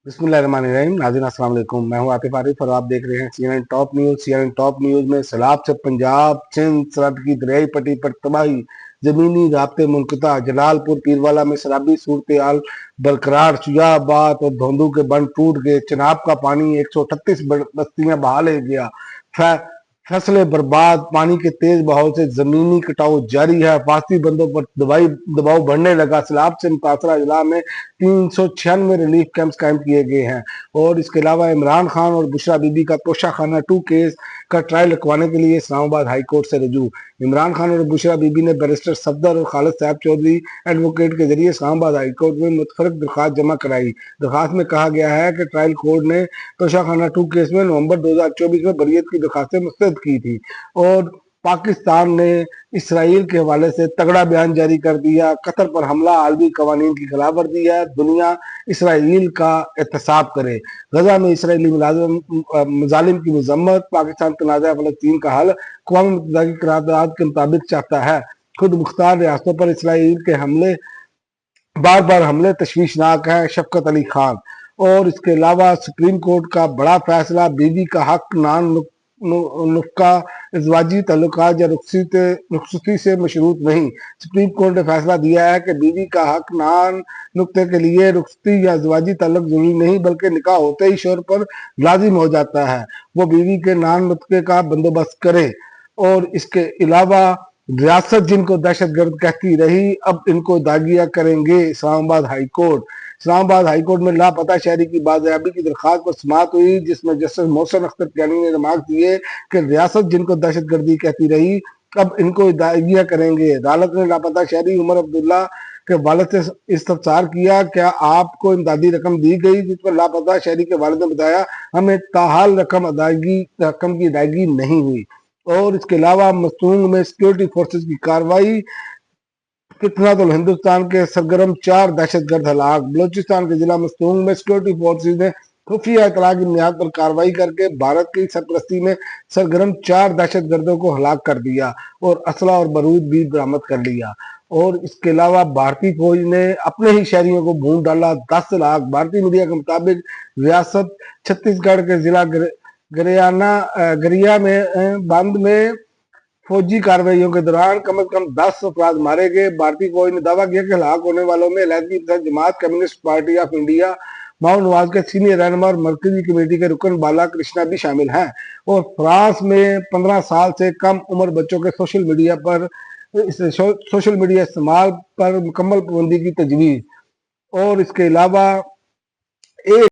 बिस्मिल्लाहिर्रहमानिर्रहीम। नाज़रीन अस्सलाम वालेकुम। मैं हूं आतिफ आरिफ और आप देख रहे हैं CNN top news. CNN top news में सैलाब से पंजाब सिंध सरहद की दरियाई पट्टी पर तबाही, जमीनी राब्ते मुनक़ता, जलालपुर पीरवाला में शराबी सूरत हाल बरकरार, शुजाबाद और धोंदू के बंद टूट गए, चिनाब का पानी 138 बस्तियां बहा ले गया, फसलें बर्बाद, पानी के तेज बहाव से जमीनी कटाव जारी है, फांसी बंदों पर दबाव बढ़ने लगा। सैलाब से मुतासरा इलाका में 396 रिलीफ कैंप्स कायम किए गए हैं। और इसके अलावा इमरान खान और बुशरा बीबी का तोशाखाना 2 केस का ट्रायल रखवाने के लिए इस्लामाबाद हाई कोर्ट से रजू। इमरान खान और बुशरा बीबी ने बैरिस्टर सफदर और खालिद साहब चौधरी एडवोकेट के जरिए इस्लामाबाद हाई कोर्ट में मुतफरक दरख्वास्त जमा कराई। दरख्वास्त में कहा गया है कि ट्रायल कोर्ट ने तोशाखाना 2 केस में नवंबर 2024 में बरियत की दरखास्तें मुस्तरद की थी और पाकिस्तान ने इसराइल के हवाले से तगड़ा बयान जारी कर दिया। कतर पर हमला आलमी कवानीन की खिलाफ वर्जी है, दुनिया इसराइल का एहतसाब करे। गजा में इसराइली मजालिम की मजम्मत, पाकिस्तान तनाज़ा फलस्तीन का हल अक़वाम मुत्तहिदा की करारदाद के मुताबिक चाहता है। खुद मुख्तार रियासतों पर इसराइल के हमले बार बार हमले तशवीशनाक है, शफकत अली खान। और इसके अलावा सुप्रीम कोर्ट का बड़ा फैसला, बीवी का हक नान नुक्का इज़वाजी तल्लुकात या रुखसती से मशरूत नहीं। सुप्रीम कोर्ट ने फैसला दिया है कि बीवी का हक नान नुक्ते के लिए रुखसती या इज़वाजी ताल्लुक जरूरी नहीं, बल्कि निकाह होते ही शोहर पर लाजिम हो जाता है वो बीवी के नान नुक्ते का बंदोबस्त करे। और इसके अलावा रियासत जिनको दहशतगर्द कहती रही, अब इनको दागिया करेंगे Islamabad high court. Islamabad high court में लापता शहरी की बाजियाबी की दरखास्त पर समाअत हुई, जिसमें जस्टिस मोहसिन अख्तर कियानी ने रिमार्क दिए कि रियासत जिनको दहशतगर्दी कहती रही, अब इनको दागिया करेंगे। अदालत ने लापता शहरी उमर अब्दुल्ला के वालिद से इस्तफसार किया, क्या आपको इमदादी रकम दी गई? जिस पर लापता शहरी के वालिद ने बताया, हमें ताहाल रकम की अदायगी नहीं हुई। और इसके अलावा मस्तूंग में सिक्योरिटी फोर्सेस की कार्रवाई, फितनतुल हिंदुस्तान के सरगर्म 4 दहशतगर्द हलाक। बलोचिस्तान के जिला मस्तूंग में सिक्योरिटी फोर्सेस ने खुफिया इतला की बुनियाद पर कार्रवाई करके भारत की सरपरस्ती में सरगर्म 4 दहशतगर्दों को हलाक कर दिया और असला और बारूद भी बरामद कर लिया। और इसके अलावा भारतीय फौज ने अपने ही शहरियों को भून डाला 10 लाख। भारतीय मीडिया के मुताबिक रियासत छत्तीसगढ़ के जिला गरिया में बंद में फौजी कार्रवाइयों के दौरान कम से कम 10 अफराद मारे गए। भारतीय फौज ने दावा किया कि हलाक होने वालों में अलहदगी पसंद जमात कम्युनिस्ट पार्टी ऑफ इंडिया माओ नवाज के सीनियर रहनुमा और मरकजी कमेटी के रुकन बाला कृष्णा भी शामिल हैं। और फ्रांस में 15 साल से कम उम्र बच्चों के सोशल मीडिया इस्तेमाल पर मुकम्मल पाबंदी की तजवीज़। और इसके अलावा एक